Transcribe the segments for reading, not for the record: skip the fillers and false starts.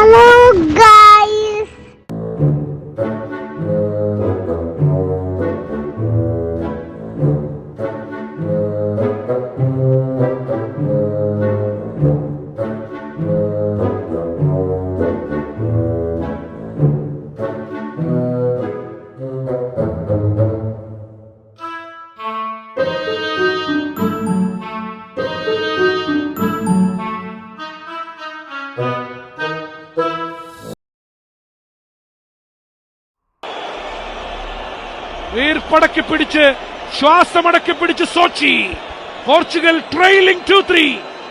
Hello guys. വീർപ്പടക്കി പിടിച്ച് ശ്വാസമടക്കി പിടിച്ച് Sochi. Portugal trailing 2-3.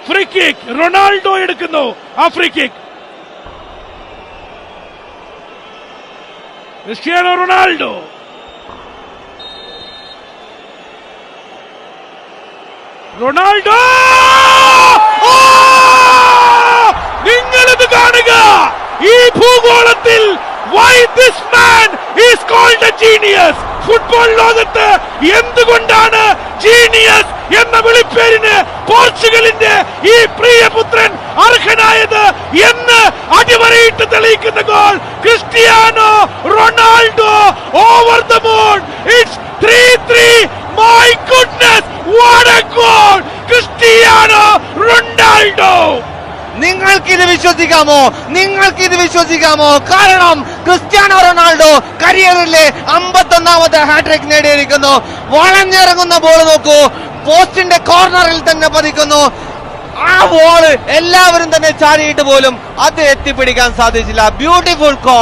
Free kick Ronaldo എടുക്കുന്നു. ആ free kick Cristiano Ronaldo. Ronaldo നിങ്ങളിത് കാണുക. ഈ ഭൂഗോളത്തിൽ why this man is called a genius. Football ലോകത്ത് എന്തുകൊണ്ടാണ് ജീനിയസ് എന്ന വിളിപ്പേരിന് പോർച്ചുഗലിന്റെ ഈ പ്രിയപുത്രൻ അർഹനായത് എന്ന് അടിവരയിട്ട് തെളിയിക്കുന്ന goal Cristiano Ronaldo. Over the moon. It's 3-3. My goodness, what A goal. Cristiano Ronaldo. നിങ്ങൾക്കിത് വിശ്വസിക്കാമോ? കാരണം ക്രിസ്ത്യാനോ റൊണാൾഡോ കരിയറിലെ 51ാമത്തെ ഹാട്രിക് നേടിയിരിക്കുന്നു. വളഞ്ഞിറങ്ങുന്ന ബോൾ നോക്കൂ, പോസ്റ്റിന്റെ കോർണറിൽ തന്നെ പതിക്കുന്നു. ആ ബോൾ എല്ലാവരും തന്നെ ചാടിയിട്ട് പോലും അത് എത്തിപ്പിടിക്കാൻ സാധിച്ചില്ല. Beautiful goal.